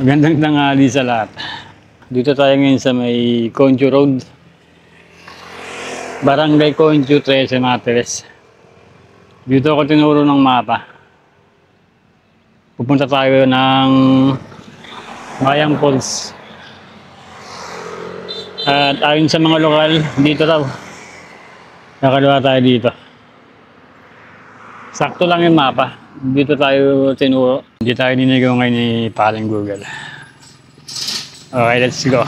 Magandang tanghali sa lahat. Dito tayo ngayon sa may Concho Road. Barangay Concho, 13 Materes. Dito ako tinuro ng mapa. Pupunta tayo ng Mayang Falls. At ayon sa mga lokal, dito daw. Nakaliwa tayo dito. Sakto lang yung mapa. Dito tayo tinuro. Hindi tayo ninigaw ngayon ni Paring Google. Okay, let's go.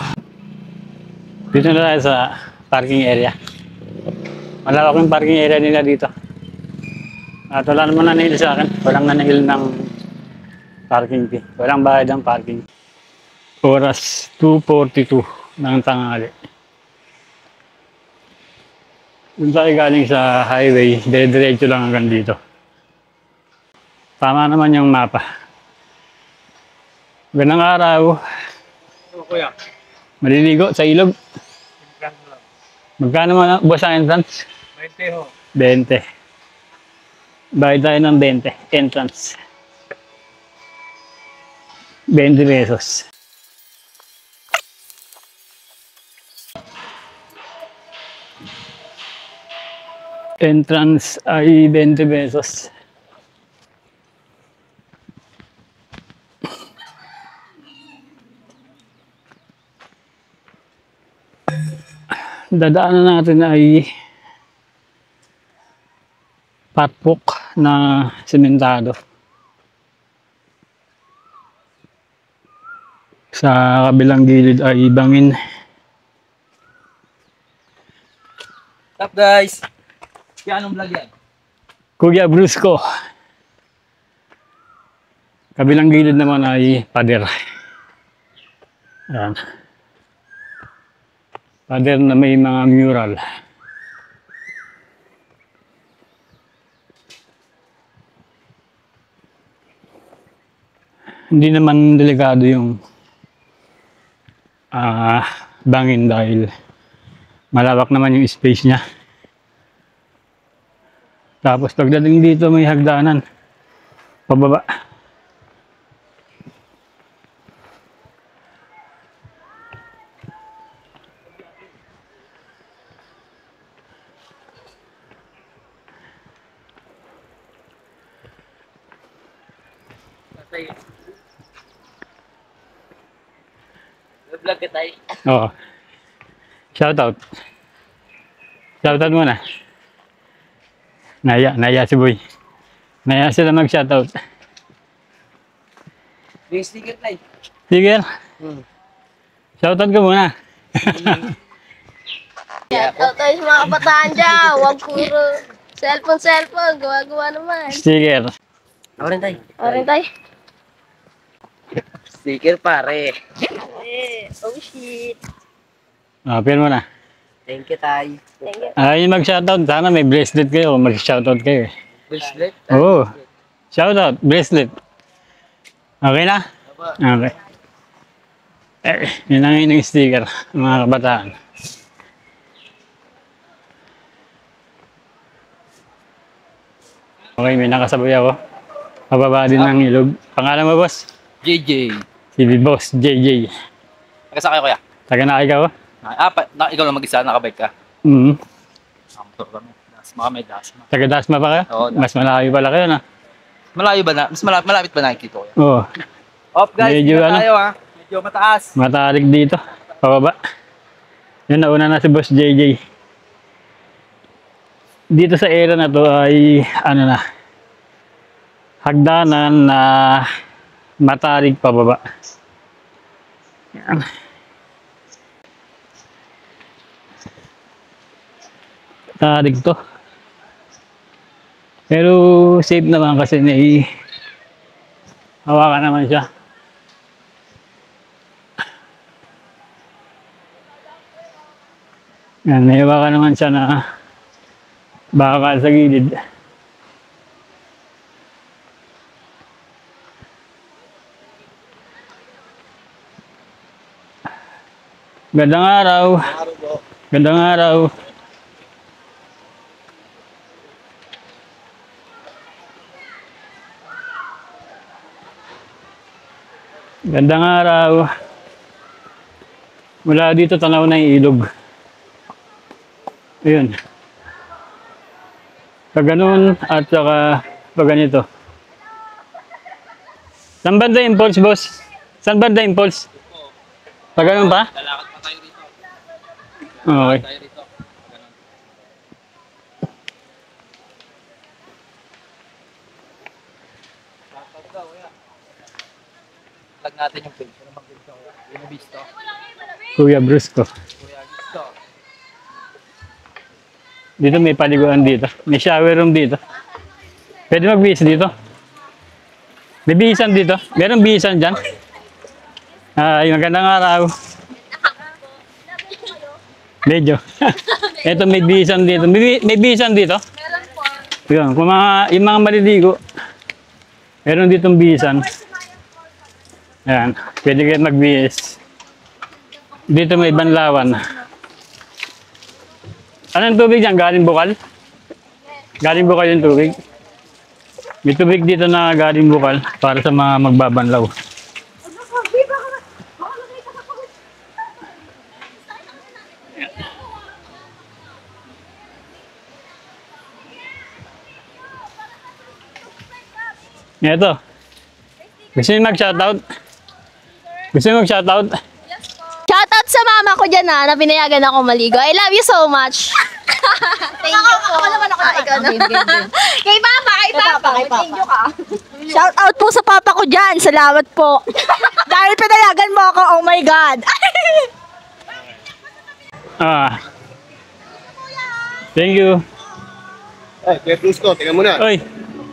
Dito na tayo sa parking area. Malawak yung parking area nila dito. At wala naman nanahil sa akin. Walang nanahil ng parking fee. Walang bayad ng parking. Oras 2:42 ng tanghali. Doon tayo galing sa highway. Dire-diretso lang hanggang dito. Tama naman yung mapa. Ganang araw. Kuya. Maliligo sa ilog. Magkano man ang buwas ang entrance? 20 ho. 20. Bayad tayo ng 20. Entrance. 20 pesos. Entrance ay 20 pesos. Dadaanan natin ay patpok na sementado. Sa kabilang gilid ay bangin. What's up guys? Kaya anong vlog yan? Kuya Brusco. Kabilang gilid naman ay pader. Ayan. Pader na may mga mural. Hindi naman delikado yung bangin dahil malawak naman yung space niya. Tapos pagdating dito may hagdanan pababa. Vlog ka tayo. Oo. Shoutout. Shoutout muna. Naya si Boy. Naya sila mag-shoutout. May sticker tayo. Sige. Shoutout ka muna. Shoutout tayo sa mga kabataan dyan. Huwag puro cellphone. Gawa-gawa naman. Sticker. Ako rin tayo. Orin tayo. Sticker pare. Oh shit. Pin mo na. Thank you tayo. Thank you. Yung mag-shoutout. Sana may bracelet kayo. Mag-shoutout kayo. Bracelet. Oo. Shoutout. Bracelet. Okay na? Okay. Yun ang inyong sticker, mga kabataan. Okay, may nakasabay ako. Pababa din ng ilog. Pangalan mo, boss? JJ. Si Boss JJ. Nakasakay kuya. Taga na ikaw? Ikaw lang mag-isa, nakabike ka. Motor kami. Dasma kami, dasma. Taga Dasma pa kayo? Oo, Mas malayo pala kayo, na? Malayo ba na? Mas malapit ba nakikita kuya? Oo. Off guys, Medyo dito ano? tayo ha. Medyo mataas. Matarik dito. Pababa. Yun, nauna na si Boss JJ. Dito sa area na to ay, hagdanan na matarik pababa. Yan. Matarik to. Pero safe naman kasi hawakan naman siya. Yan, nahiwakan naman siya na bakal sa gilid. Gandang araw. Gandang araw. Gandang araw. Mula dito tanaw na yung ilog. Ayun. Pag ganun at saka pag ganito. Saan banda yung impulse, boss? Saan banda yung impulse? Pag ganun pa? Lalakad pa tayo rito. Okay. Tayo rito. Ganun. Tag natin yung page. Ano bang page ko? Yung Visto. Kuya Brusco. Kuya Visto. Dito may paliguan dito. May shower room dito. Pwede magbihis dito. May bihisan dito. Meron bihisan dyan. Ay, magandang araw. Medyo. Ito may bihisan dito. May bihisan dito. Meron po. Yun, kung yung mga maliligo. Meron ditong bihisan. Ayan. Pwede kayo magbihis. Dito may banlawan. Anong tubig dyan? Galing bukal? Galing bukal yung tubig? May tubig dito na galing bukal para sa mga magbabanlaw. Ito. Gusto niyo mag-shoutout? Gusto niyo mag-shoutout? Shoutout sa mama ko dyan na pinayagan ako maligo. I love you so much. Thank you po. Ako naman. Ikaw na. Kay Papa. Thank you ka. Shoutout po sa papa ko dyan. Salamat po. Dahil pinayagan mo ako, oh my God. Thank you. Ay, Kuya Brusco, tingnan mo na. Oy,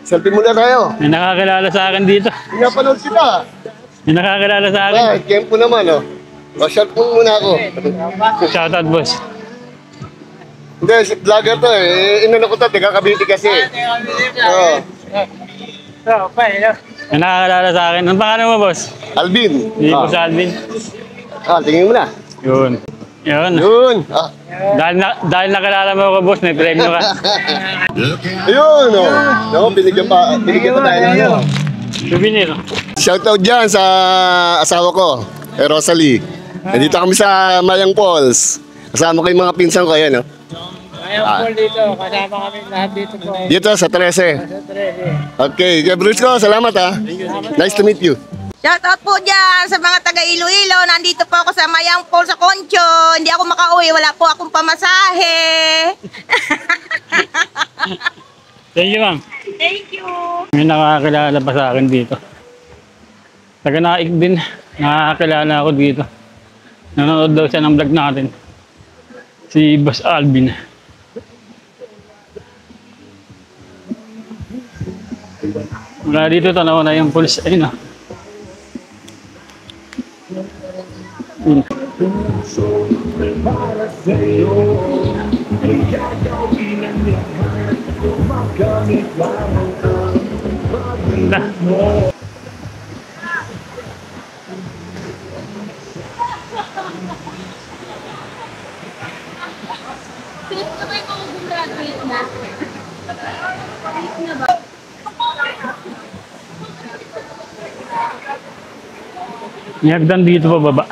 Selfie muna tayo. may nakakilala sa akin dito. Pinapanood kita. May nakakilala sa akin. Ah, tempo naman, oh. O, shot mo muna ako. Shoutout, boss. Hindi, si vlogger to eh. Inano ko to, taga Cavite kasi. Oo. May nakakilala sa akin. Ang pangalan mo, boss? Alvin. Hindi po sa Alvin. Tingin mo na. Yun. Yun. Yun. Dahil nakilala mo ako, boss, may premyo ka. Ayun, oh. No, binigyan pa tayo ng ano. Souvenir. Shoutout dyan sa asawa ko, Rosalie. Nandito kami sa Mayang Falls. Kasama ko yung mga pinsan ko, ayan, oh. Mayang Falls dito, kasama kami lahat dito po. Dito, sa 13. Okay, Kuya Brusco, salamat ha. Nice to meet you. Shoutout po dyan sa mga taga Iloilo. Nandito po ako sa Mayang Falls sa Concho. Hindi ako makauwi. Wala po akong pamasahe. Thank you, ma'am. Thank you. May nakakilala pa sa akin dito. Taga Naik din. Nakakilala ako dito. Nanonood daw siya ng vlog natin. Si Boss Alvin. Mula dito, tanaw na yung pulis. Ayun ah. Yun. Ganda. May hagdan dito pa baba.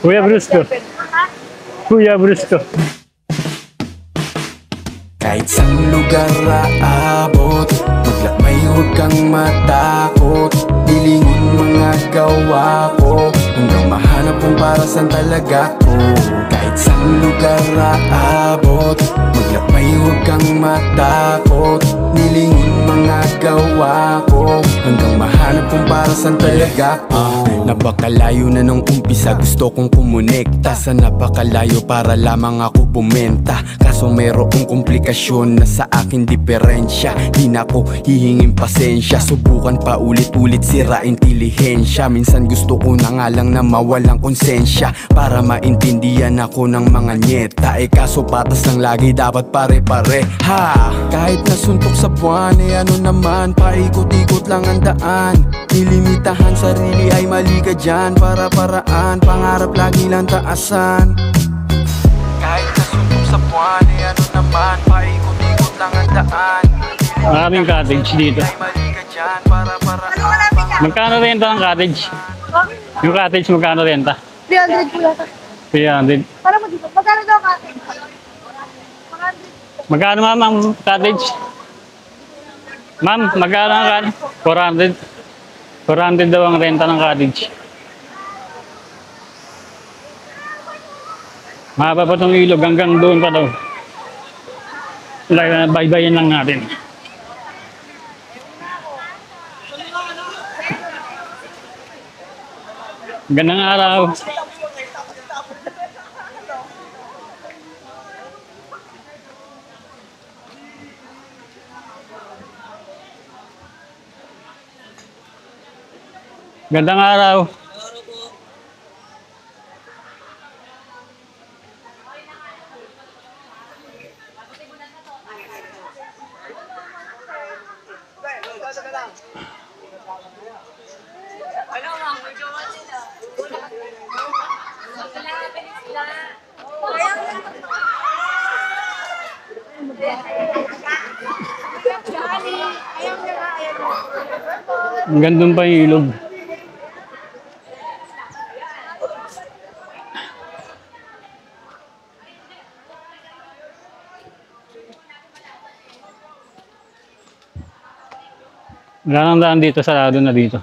Kuya Brusco. Kuya Brusco. Kahit saan lugar aabot, maglakbay huwag kang matakot. Pilingon mga gawa ko, hanggang mahanap kung para saan talaga ko. Kahit saan lugar aabot, maglakbay huwag kang matakot. Nilingin mga gawa ko, hanggang mahanap kung para saan talaga ko. Napakalayo na nung umpisa, gusto kong kumonekta sa napakalayo para lamang ako bumenta. Kaso mayroong komplikasyon na sa akin diferensya. Di na ko hihingin pasensya, subukan pa ulit-ulit sira intelihensya. Minsan gusto ko na nga lang na mawalang konsensya, para maintindihan ako ng mga nyeta. Kaso patas lang lagi, dapat pare-pare ha. Kahit nasuntok sa buwan, ano naman, paikot-ikot lang ang daan. Nilimitahan sarili ay mali ka dyan, para-paraan, pangarap lagi lang taasan. Kahit nasuntok sa buwan, ano naman, paikot-ikot lang ang daan. Maraming cottage dito. Ay mali ka dyan, para-paraan. Magkano renta ng cottage? Yung cottage, magkano renta? 300 po yata. 300. Para mo dito. Magkano daw ka? Magkano ma'am ang cottage? Ma'am, magkano ang cottage? 400. 400 daw ang renta ng cottage. Mahaba pa itong ilog, hanggang doon pa daw. Baybayin lang natin. Gandang araw. Gandang araw. Gandun pa yung ilog. Wala nang daan dito, sarado na dito.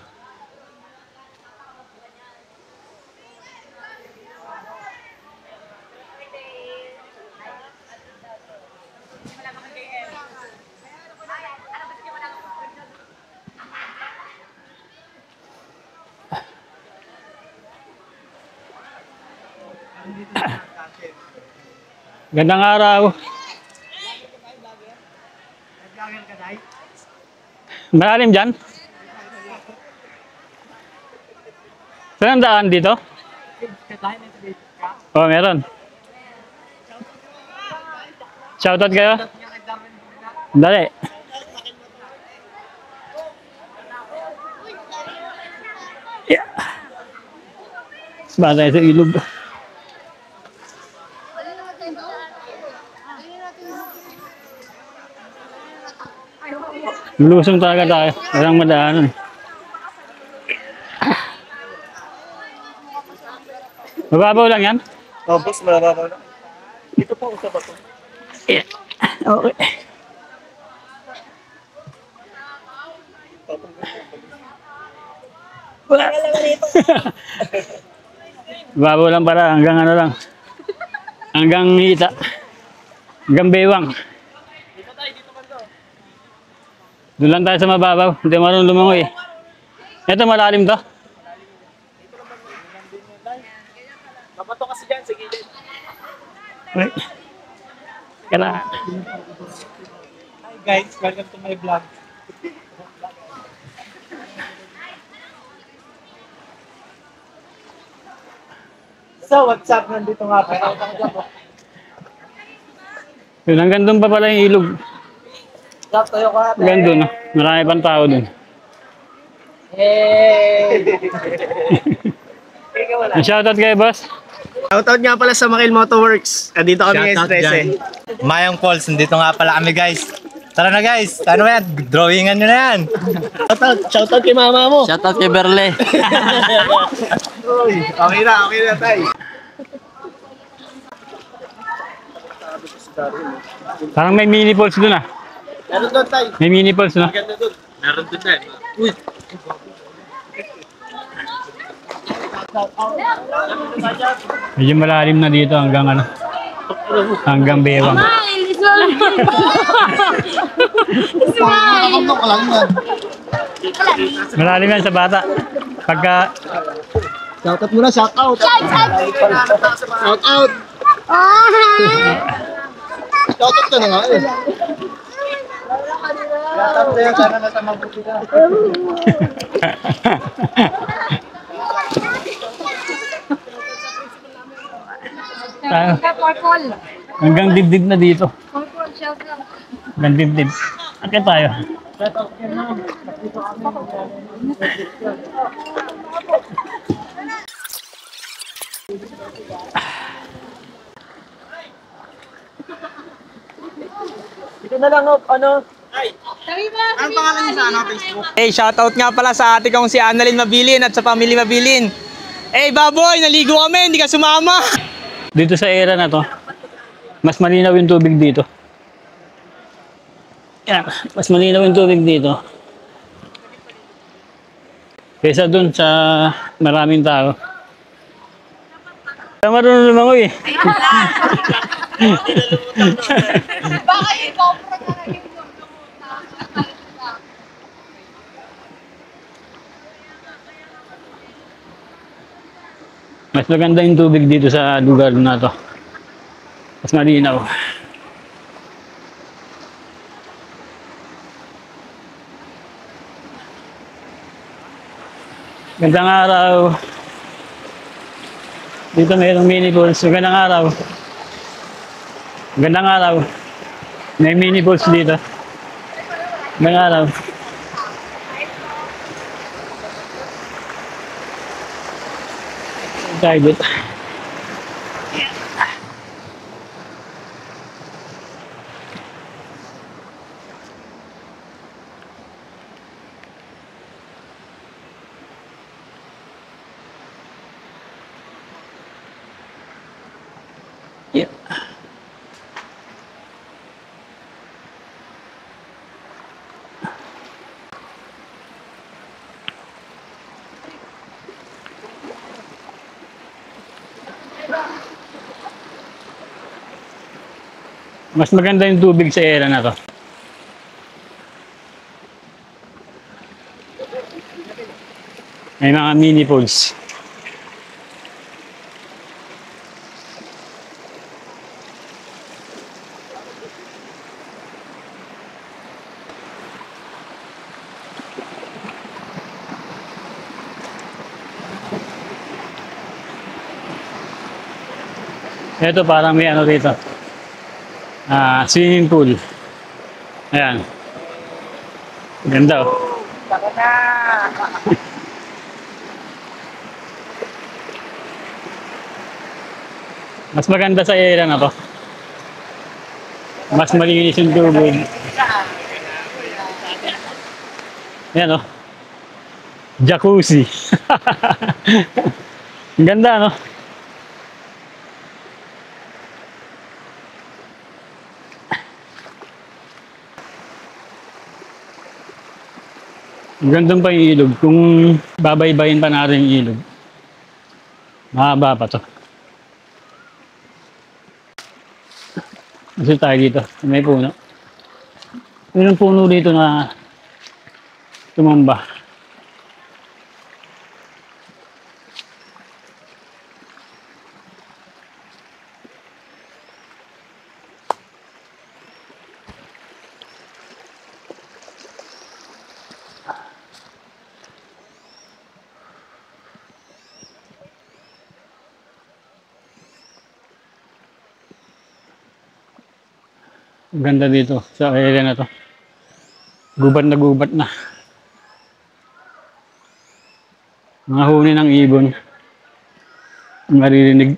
Gandang araw. Malalim dyan? Saan ang daan dito? Oo, meron. Shoutout kayo? Dali. Yeah. Ba tayo sa ilog. Lulusong talaga tayo. Walang madaanan. Mababaw lang yan? Oh, boss, mababaw lang. Ito po sa bato. Yeah. Okay. Mababaw lang pala. Hanggang ano lang. Hanggang hita. Hanggang bewang. Doon lang tayo sa mababaw. Hindi marunong lumangoy eh. Ito malalim to. Mabato kasi dyan sa gilid. Wait. Kaya. Hi guys, welcome to my vlog. So, what's up? Nandito nga pa. Yun, hanggang doon pa pala yung ilog. Stop tayo ka ate. Hanggang doon. Marami pang tao doon. Hey! Shoutout kayo, boss. Shoutout nga pala sa Makil Motorworks. Andito kami Shoutout S13. dyan. Mayang Falls, nandito nga pala kami guys. Tara na guys, ano yan? Drawingan nyo na yan. Shoutout kay mama mo. Shoutout kay Berle. Okay na tay. Parang may mini falls doon ah. Meron doon tay. May mini falls no? Ganda doon. Meron doon tay. Uy. Medyo malalim na dito hanggang ano. Hanggang bewang. Malalim yan sa bata. Pagka... Shoutout muna, shoutout! Shoutout! Shoutout ka na nga eh. Shoutout sa'yo, sana nasa mabuti ka. Hanggang dibdib na dito. Hanggang dibdib. Akit tayo. Hey, shoutout nga pala sa ate kong si Annalyn Mabilin at sa pamilya Mabilin. Hey, baboy, naligo kami, hindi ka sumama. Dito sa area na to, mas malinaw yung tubig dito. Yan, mas malinaw yung tubig dito. Kaysa dun sa maraming tao. Kaya marunong lumangoy eh. Baka yung kopro na naging Mas maganda yung tubig dito sa lugar na to. Mas malinaw. Gandang araw. Dito mayroong mini pools. Magandang araw. Magandang araw. May mini pools dito. Magandang araw. Target. Yeah. Mas maganda yung tubig sa area na to. May mga mini pools. Ito parang may ano dito. Swimming pool. Ayan. Ganda oh. Mas maganda sa area na to. Mas malinis yung tubig. Ayan oh. Jacuzzi. Ganda no? Gandang pa yung ilog. Kung babaybayin pa natin yung ilog, mahaba pa to. Kasi tayo dito, may puno. Mayroong puno dito na tumamba. Ganda dito sa area na to. Gubat na gubat na. Mga huni ng ibon. Maririnig.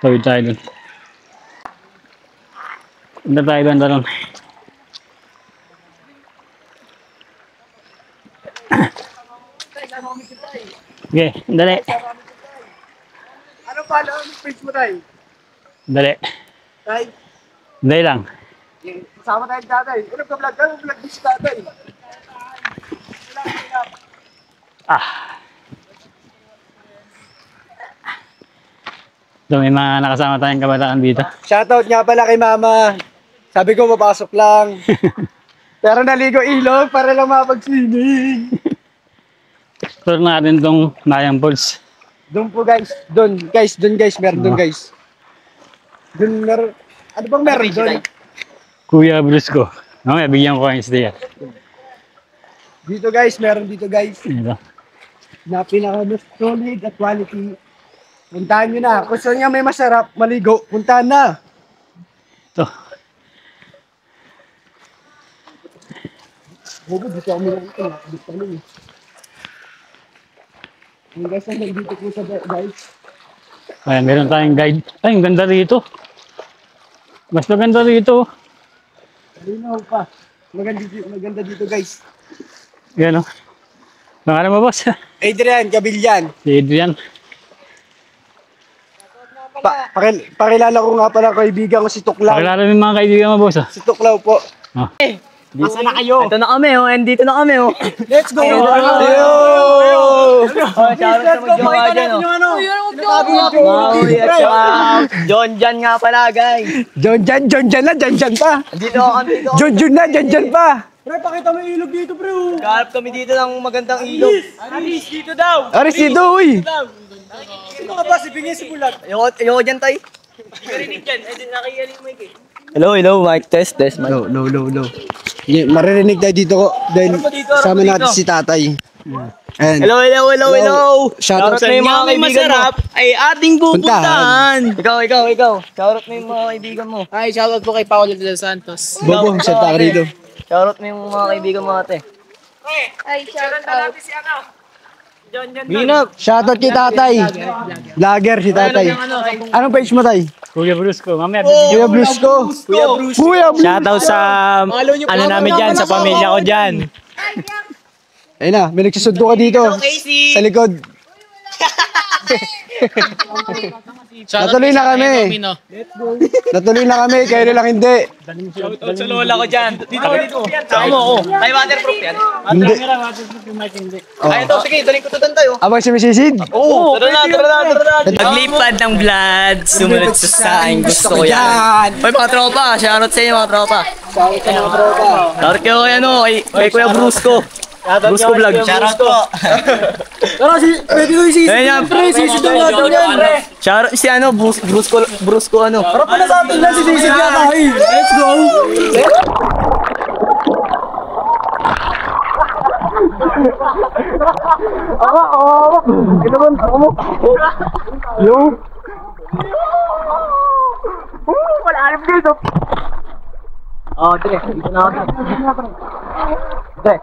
Tawid tayo dun. Ganda tayo banda lang. Okay, dali. Ano pala ang page mo tayo? Dali. Tay, Dali lang. kasama tayo tatay. Ano ka vlog? Ano vlog din si tatay? So, may mga nakasama tayong kabataan dito. Shoutout nga pala kay mama. Sabi ko mapasok lang. Pero naligo ilog para lang mapag-swimming. Tour natin tong Mayang Falls. Doon po guys. Doon guys. Meron doon guys. Doon meron. Ano bang meron doon? Kuya Brusco. Mamaya, bigyan ko kayo stay. Dito guys. Meron dito guys. Ito. Na pinaka-solid at quality. Puntahan nyo na. Kung saan nyo may masarap maligo, puntahan na. Ito. Bobo, dito kami lang ito. Dito kami. Yung guys, nandito po sa guys. Ayan, meron tayong guide. Ay, ang ganda rito. Mas maganda rito. Malinaw pa. Maganda dito guys. Yan o. Pangalan mo, boss? Adrian Gabillan. Si Adrian. Pakilala ko nga pala kaibigan ko si Tuklaw. Pakilala mo yung mga kaibigan mo, boss. Si Tuklaw po. Oh. Asa na kayo? Ito na kami, oh. Andito na kami, oh. Let's go! Shoutout sa magjowa dyan, oh. John Jan nga pala, guys. John Jan na, Jan pa. Andito ako, John na, Jan pa. Pre, pakita mo yung ilog dito, bro. Kaharap kami dito ng magandang ilog. Aris, dito daw. Aris dito, uy. Sino ka ba? Si Bingay si Bulag. Ayoko dyan, tay. Hindi ka rinig dyan. Ay, nakiyanig mo eh. Hello, mic test, mic. No. Maririnig tayo dito ko dahil sama natin si tatay. And Hello. Shoutout sa May mga masarap ay ating pupuntahan. Ikaw. Shoutout mo yung mga kaibigan mo. Ay, shoutout po kay Paolo de los Santos. Bobo, set pa ka rito. Shoutout mo yung mga kaibigan mo, ate. Ay, shout out. Shoutout kay tatay. Vlogger si tatay. Anong page mo, tay? Kuya Brusco. Mamaya, Kuya Blusco. Kuya Blusco. Shoutout sa ano namin dyan, sa pamilya ko dyan. Ayun na, may nagsasundo ka dito. Sa likod. Natuloy na kami. Natuloy na kami, kayo lang hindi. Shoutout sa lola ko dyan. Dito. Saka mo ako. Ay, waterproof yan. Hindi. Ay, ito, sige, daling ko tutan tayo. Abang sumisisid. Oo, tara na. Paglipad ng blood, sumunod sa saing. Gusto ko yan. Hoy, mga tropa, shoutout sa inyo, mga tropa. Shoutout kayo kay kay Kuya Brusco. Brusco Vlog. Shoutout po. Pwede ko isisid. Ayun yan, pre, sisid yung natin yan. Shoutout si Brusco ano. Para pala sa atin na si Sisid yata. Let's go. Yo. Oh, dire, dito na ako. Dire.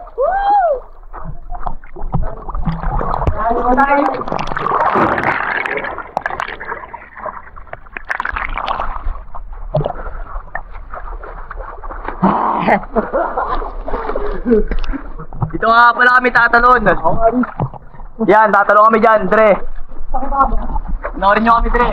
Dito nga pala kami tatalon. Yan, tatalon kami dyan, Dre. Panoorin nyo kami, Dre.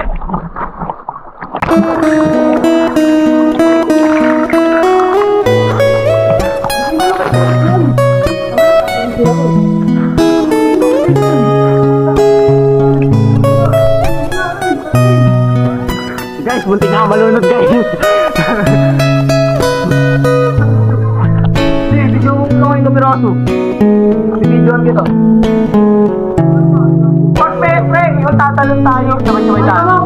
guys, bunti na malunod guys. Video mo lang yung kameraso. Videoan kita. Pag pre, yung tatalon tayo. Sabay-sabay tayo.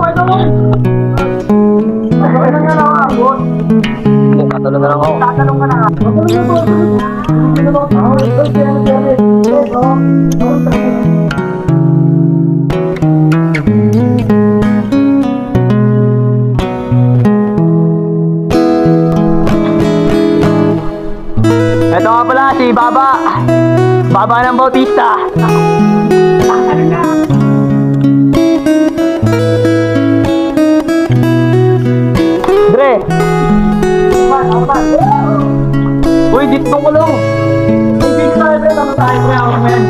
Tatalon na lang ako. Tatalon ka na. Ito nga pala si Baba. Baba ng Bautista. Dre. Uy, dito ko lang. Dito tayo, Dre. Tama tayo, Dre. Ako naman.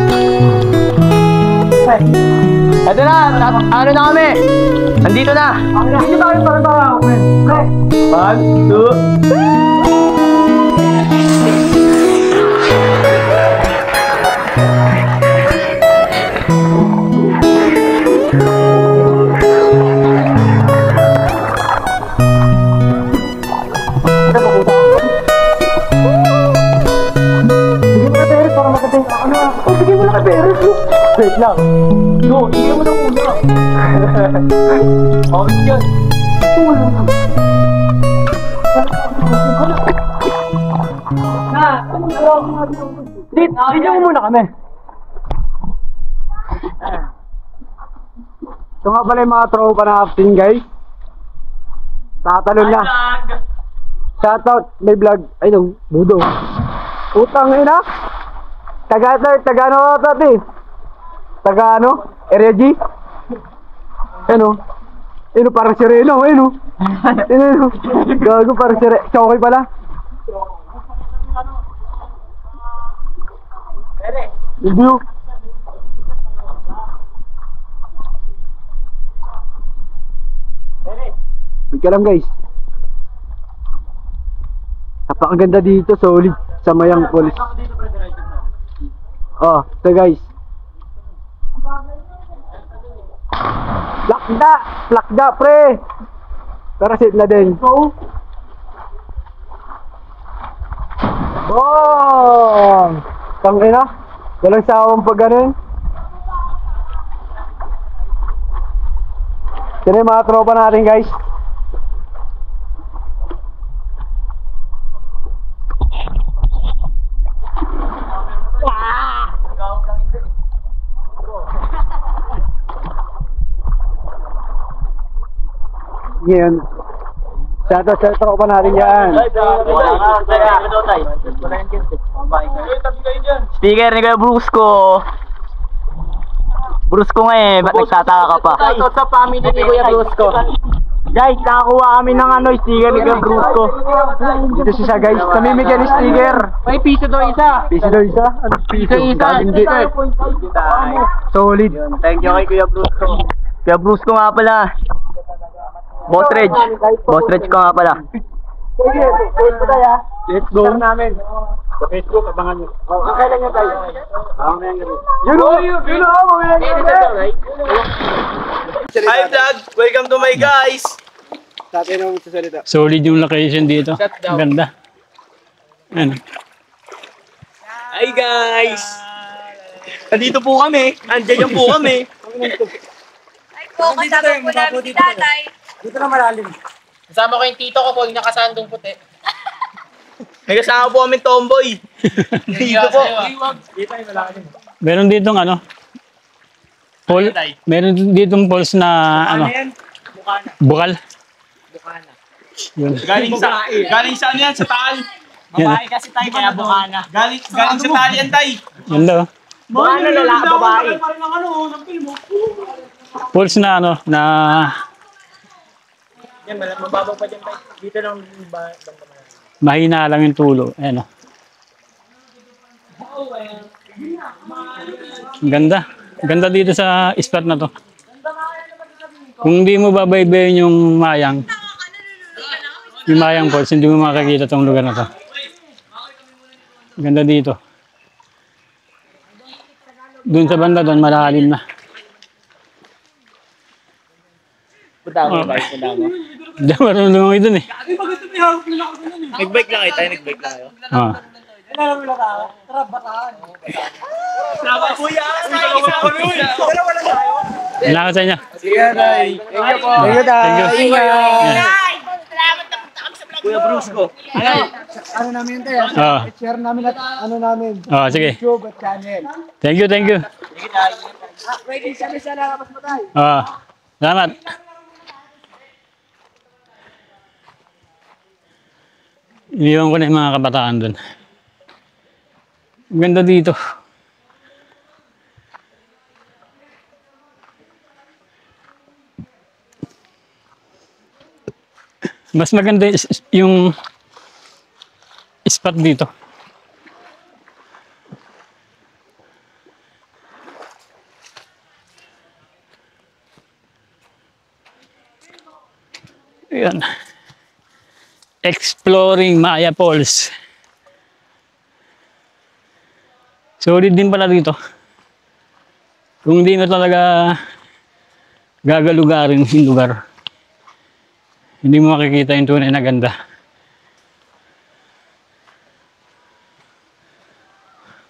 Ito na. Ano na kami? Nandito na. Dito tayo, para tayo. Ako naman. Dre. 1, 2. Video mo muna kami. Ito nga pala yung mga tropa na Aftin, guys. Tatalon na. Shoutout, may vlog. Ay, no, budo. Utang ngayon na. Taga ano tati? Taga ano? Area G? Ano? Ano, parang sireno. Ano? Ano? Gago, parang sireno. Chokoy pala. Video. Wait ka lang, guys. Napakaganda dito, solid sa Mayang Falls. Oh, ito guys. Plakda pre. Tara, sit na din. Boom! Tangina. Walang sawang pag ganun. Yan yung mga tropa natin, guys. Ngayon, shoutout sa tropa natin yan. Sticker ni Kuya Brusco. Brusco nga eh, ba't nagtataka ka pa? Shoutout sa family ni Kuya Brusco. Guys, nakakuha kami ng sticker ni Kuya Brusco. Dito siya guys, namimigay ng sticker. May piso daw isa. Piso daw isa? Ano piso? Galing dito eh. Solid. Thank you kay Kuya Brusco. Kuya Brusco nga pala. Boss Reg ko nga pala. Sige, let's go tayo. Let's go. Namin. Sa Facebook, abangan nyo. Ang kailan nyo tayo? Yun o! Mamaya nyo! Hi vlog! Welcome to my guys! Sa atin ang sasalita. Solid yung location dito. Ang ganda. Ano? Hi guys! Nandito po kami. Andiyan po kami. Ay po, kasama po namin si tatay. Dito na malalim. Kasama ko yung tito ko po, yung nakasandong puti. May kasama po kami tomboy. Dito po. Meron ditong ano? Meron ditong falls na ano? Bukal. Yun. Galing sa ano yan? Sa Taal. Babae kasi tayo, kaya Bukana. Galing sa Taal yan tayo. Yan daw. Bukana lalaki, babae. Falls na ano? Na Yan, mababaw pa dyan tayo. Dito lang mahina lang yung tulo. Ayan o. Ganda. Ganda dito sa spot na to. Kung hindi mo babaybayin yung Mayang Falls, hindi mo makakita tong lugar na to. Ganda dito. Doon sa banda doon, malalim na. Punta mo ba? Hindi ako marunong doon eh. Nag-bike lang tayo, nag-bike lang kayo. Salamat po yan! Salamat sa inyo. Sige, Tay. Thank you po. Thank you, Tay. Salamat na punta kami sa vlog. Kuya Brusco. Ano namin yun, Tay? Share namin at ano namin. Sige. YouTube at channel. Thank you. Ready kami sa lalabas mo, Tay. Salamat. Iniwan ko na yung mga kabataan doon. Ganda dito. Mas maganda yung spot dito. Ayan. Exploring Maya Falls. Solid din pala dito. Kung hindi mo talaga gagalugarin yung lugar, hindi mo makikita yung tunay na ganda.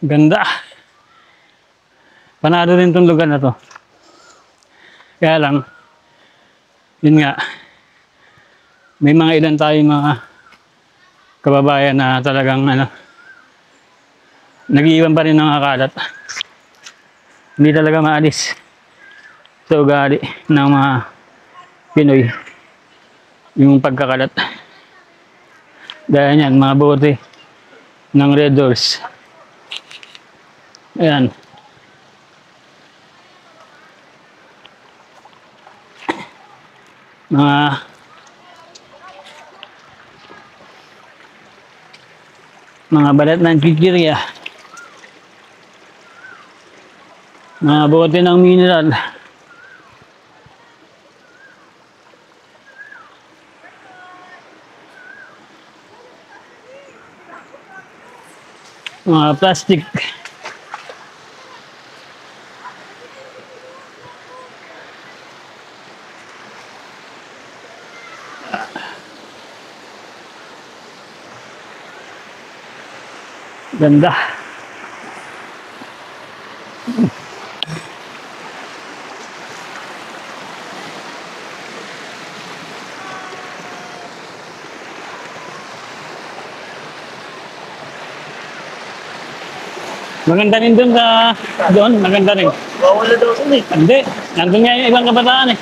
Ganda. Panalo rin itong lugar na to. Kaya lang, yun nga, may mga ilan tayong mga kababayan na talagang nag-iiwan pa rin ng kalat. Hindi talaga maalis sa ugali ng mga Pinoy yung pagkakalat. Dahil yan, mga bote ng Red Doors. Ayan. Mga balat ng kikirya. Mga bote ng mineral. Mga plastic. Ganda. Maganda rin doon maganda rin. Bawal na daw sila eh. Hindi, nandun nga yung ibang kabataan eh.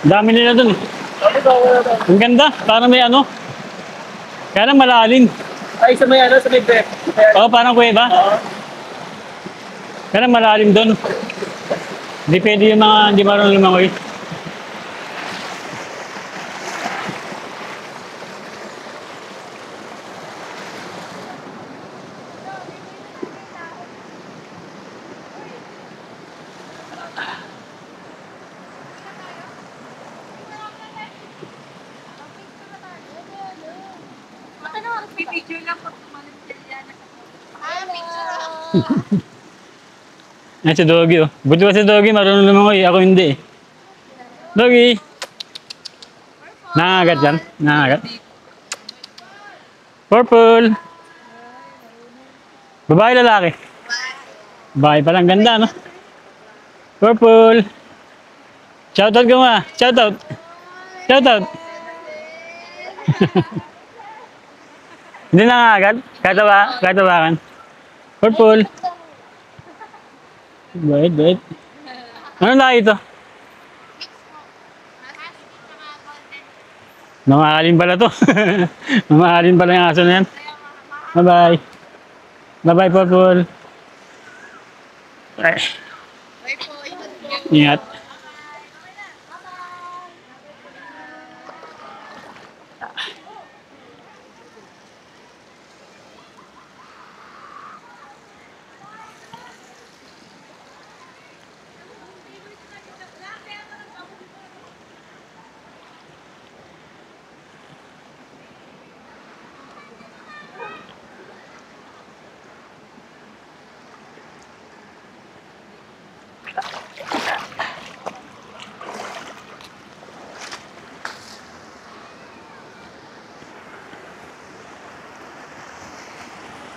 Dami nila doon eh. Ang ganda, parang may kaya lang malalim. Ay, sa may sa may breath. Oo, parang kuweba. Kaya lang malalim doon. Hindi pwede yung mga hindi marunong lumangoy. Picture lang po tumalim siya. Ay, si Doggy oh. Buti ba si Doggy marunong lumangoy? Ako hindi eh. Doggy! Nangagat yan? Nangagat? Purple! Babae lalaki? Babae palang ganda no? Purple! Shoutout ka mga! Shoutout! Shoutout! Hindi nangagat? Katawakan? Purple! Bait. Ano na ito? Mamahalin pala to. Mamahalin pala yung aso na yan. Bye-bye. Bye-bye, Purple. Ay. Ingat.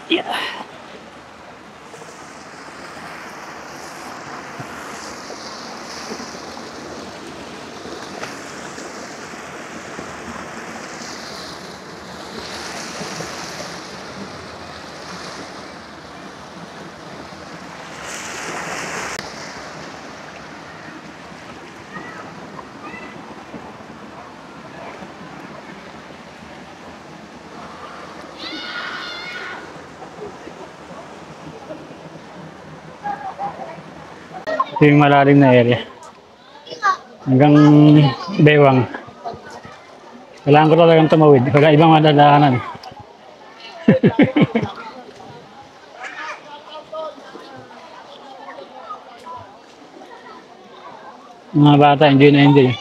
Yeah. Ito yung malalim na area. Hanggang Bewang. Kailangan ko talagang tumawid. Wala ibang madadaanan. Mga bata, enjoy na enjoy.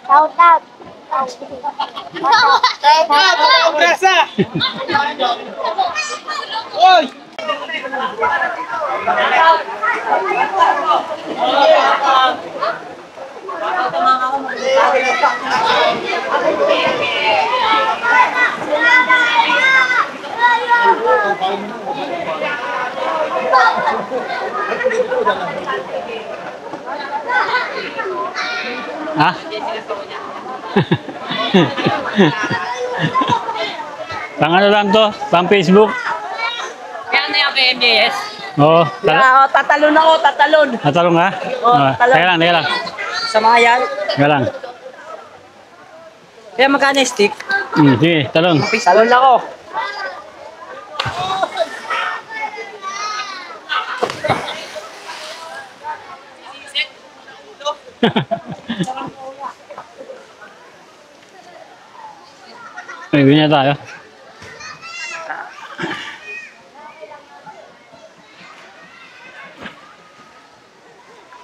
Shout out. Presa! Oy! Ha? Pang ano lang to? Pang Facebook? Kaya na yung PMJS. Oo. Tatalon ako, tatalon. Natalong ka? talong. Teka lang. Sa mga yan. Teka lang. Kaya magkano yung stick? Sige, talon. Talon ako. May ganyan tayo.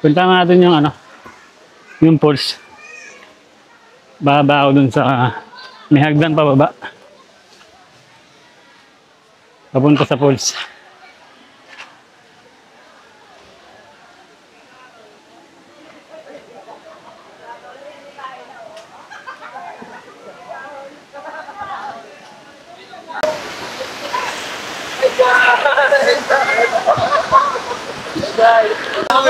Punta natin yung ano, yung pulse. Baba ako dun sa may hagdan pababa. Papunta sa pulse.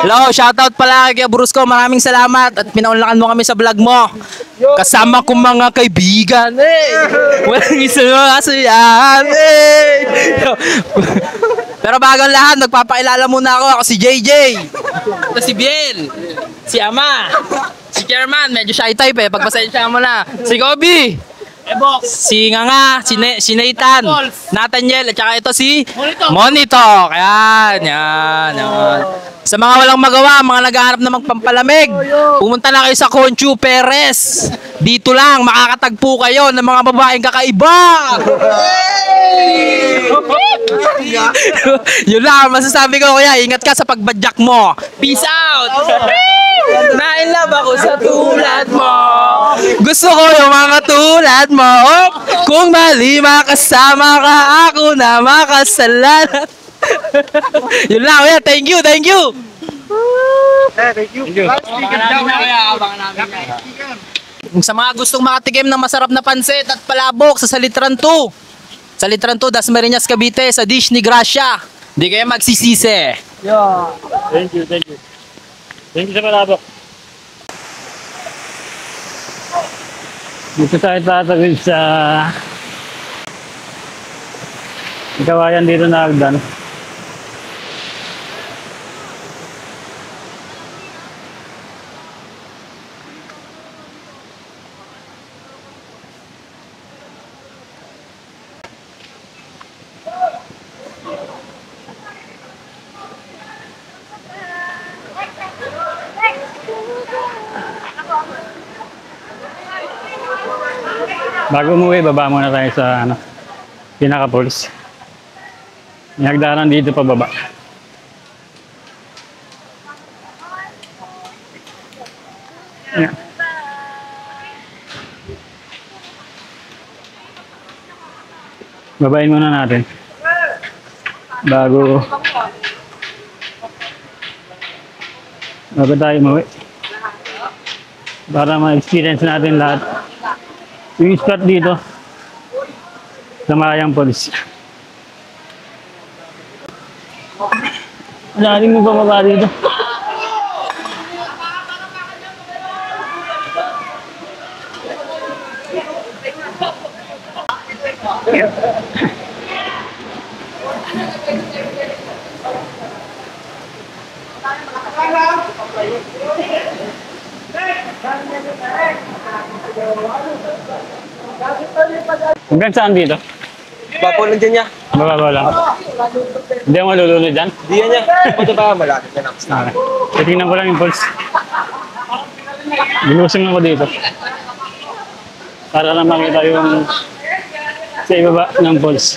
Hello, shoutout pala kay Brusco. Maraming salamat at pinaunlakan mo kami sa vlog mo. Kasama kong mga kaibigan. Walang isa yan. Pero bago ang lahat, nagpapakilala muna ako. Ako si JJ. Ito si Biel. Si Ama. Si Chairman. Medyo shy type eh. Pagpasensya mo na. Si Kobe. Si Nganga, si Nathan, Nathaniel, at saka ito si Monito. Yan. Sa mga walang magawa, mga naghahanap ng magpampalamig, pumunta na kayo sa Conchu Perez. Dito lang, makakatagpo kayo ng mga babaeng kakaiba. Yun lang, masasabi ko kuya, ingat ka sa pagbadyak mo. Peace out! Na-in-love ako sa tulad mo. Gusto ko yung mga tulad mo. Kung mali makasama ka, ako na makasalanan. Yun lang kuya, thank you. Thank you. Sa mga gustong makatikim ng masarap na pansit at palabok sa Salitran 2. Salitran 2, Dasmariñas, Cavite, sa dish ni Gracia. Di kayo magsisisi. Thank you. Thank you sa palabok. Dito tayo tatawid sa kawayan dito na hagdan. Bago umuwi, baba muna tayo sa ano, pinaka-pulse. May hagdanan dito pababa. Ayan. Babain muna natin. Bago tayo umuwi. Para ma-experience natin lahat. Yung spot dito sa Mayang Falls. Daling mo ba mababa dito? Hanggang saan dito? Bapo lang dyan niya. Bababa lang. Hindi ako malulunod dyan? Hindi yan niya. Punta ba malapit na lang. Okay. Titingnan ko lang yung pulse. Bilusing ako dito. Para lang makita yung sa ibaba ng pulse.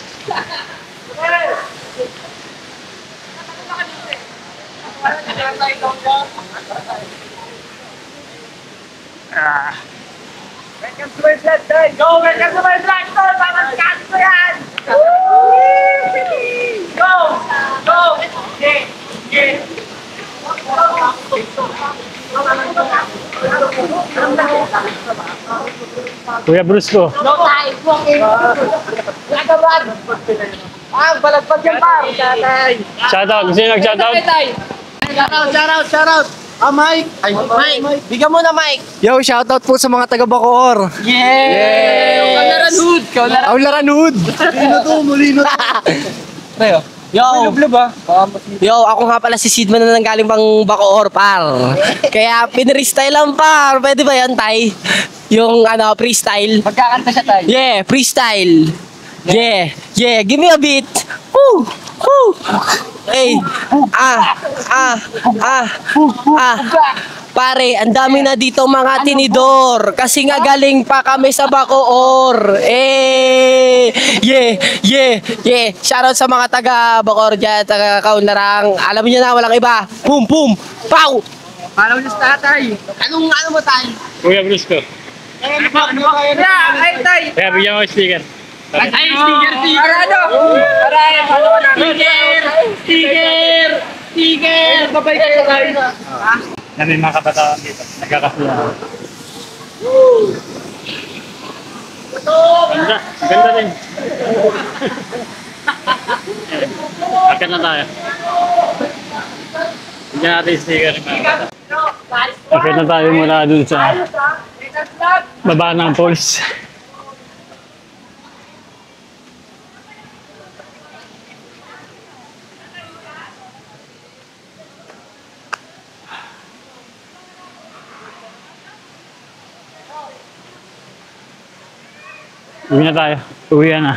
Welcome to my vlog, Tol! Go! Welcome to my vlog, Tol! Papasikasin ko yan! Go! Go! Yeah! Yeah! Kuya Brusco. No time! Nagabad! Balagpag yan, par! Shoutout. Gusto nyo nag-shoutout? Shoutout! Mike! Mike! Bigyan mo na, Mike! Yo, shoutout po sa mga taga Bacoor. Yeah! Kaularan Hood. Molino to. Yo, ako nga pala si Sidman na nanggaling pang Bacoor, par. Kaya pinrestyle lang, par. Pwede ba yan, Tay? Yung freestyle. Magkakanta siya, Tay. Yeah, freestyle. Yeah, yeah, give me a beat. Woo, woo. Hey, Pare, ang dami na dito mga tinidor. Kasi nga galing pa kami sa Bacoor. Yeah, yeah, yeah. Shoutout sa mga taga Bacoor dyan, taga Kaunlarang. Alam niyo na, walang iba. Boom, boom, pow! Paano niyo sa tatay? Ano mo, Tay? Kuya Brusco. Ano ba? Ay, Tay! Kaya bigyan mo yung sticker. Ay, sticker! Para ano? Sticker! Babay kayo, Tay! Na may mga kabataan dito. Nagkakasiyahan. Ganda. Ganda rin. Akan na tayo. Bigyan natin yung sticker. Akan na tayo mula dun sa baba ng falls. Uwi na tayo. Uwi na.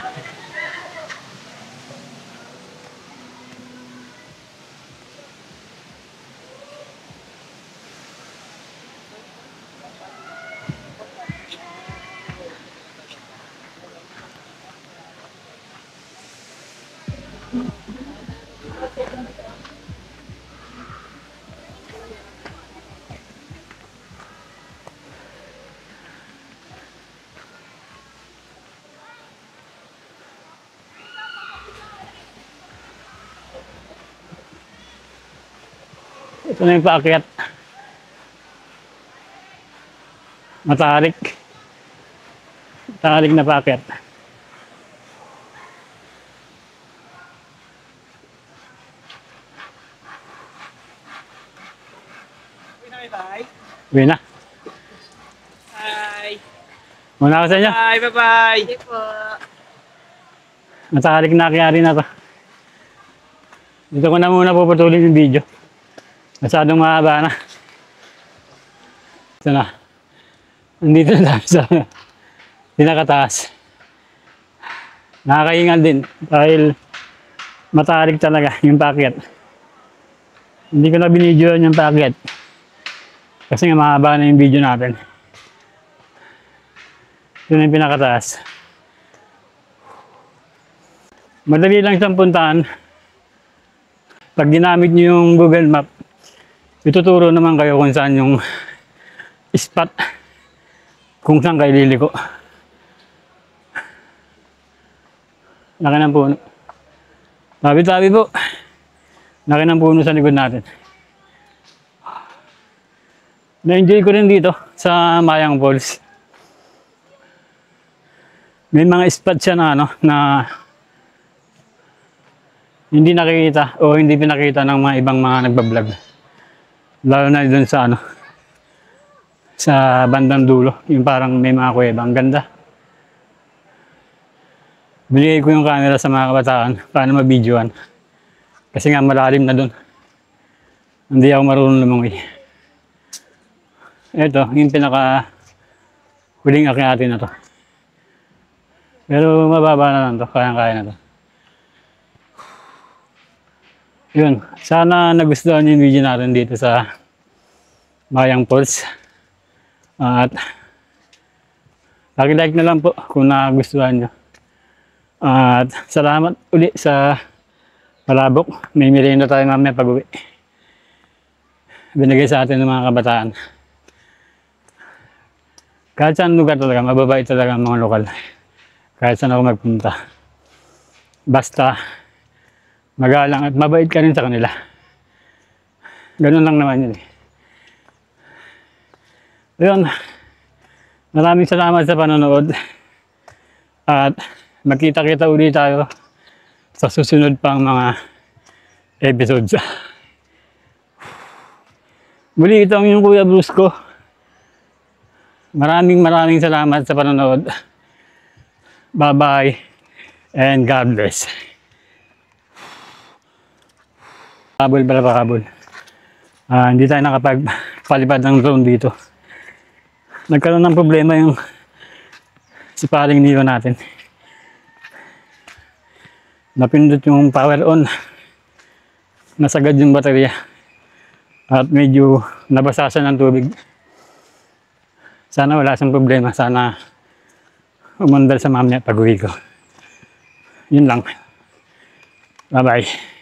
Ito na yung paakyat. Matarik. Matarik na paakyat. Uwi na. Hi. Muna ako sa inyo. Bye, bye-bye. Matarik na akyari na to. Dito ko na muna puputulin yung video. Masyadong mahaba na. Ito na. Nandito na tayo sa pinakataas. Nakakaingal din dahil matarik talaga yung paakyat. Hindi ko na binidyoan yung paakyat. Kasi nga mahaba na yung video natin. Ito na yung pinakataas. Madali lang siyang puntahan. Pag ginamit nyo yung Google Map, ituturo naman kayo kung saan yung spot, kung saan kayo liliko. Laki ng puno. Tabi-tabi po. Laki ng puno sa likod natin. Na-enjoy ko rin dito sa Mayang Falls. May mga spot siya na hindi nakikita o hindi pinakita ng mga ibang mga nagbablog. Lalo na doon sa sa bandang dulo, yung parang may mga kuweba. Ang ganda. Binigay ko yung camera sa mga kabataan para mabidyoan. Kasi nga malalim na doon. Hindi ako marunong lumangoy. Ito, yung pinaka huling akyatin na to. Pero mababa na lang to, kayang-kaya na to. Yun, sana nagustuhan yung video natin dito sa Mayang Falls. At like na lang po kung nagustuhan nyo. At salamat uli sa palabok. May merienda tayo mamaya pag-uwi. Binigay sa atin ng mga kabataan. Kahit saan lugar talaga, mababait talaga ang mga lokal. Kahit saan ako magpunta. Basta, magalang at mabait ka rin sa kanila. Ganun lang naman yun eh. Ayun, maraming salamat sa panonood. At magkita-kita ulit tayo sa susunod pang mga episodes. Muli, ito ang yung Kuya Bruce ko. Maraming salamat sa panonood. Bye-bye and God bless. Kabul pala pa kabul. Hindi tayo nakapagpalipad ng drone dito. Nagkaroon ng problema yung si paring Neo natin. Napindot yung power on. Nasagad yung baterya. At medyo nabasasan ng tubig. Sana wala siyang problema. Sana umandal sa mamaya pag-uwi ko. Yun lang. Bye-bye.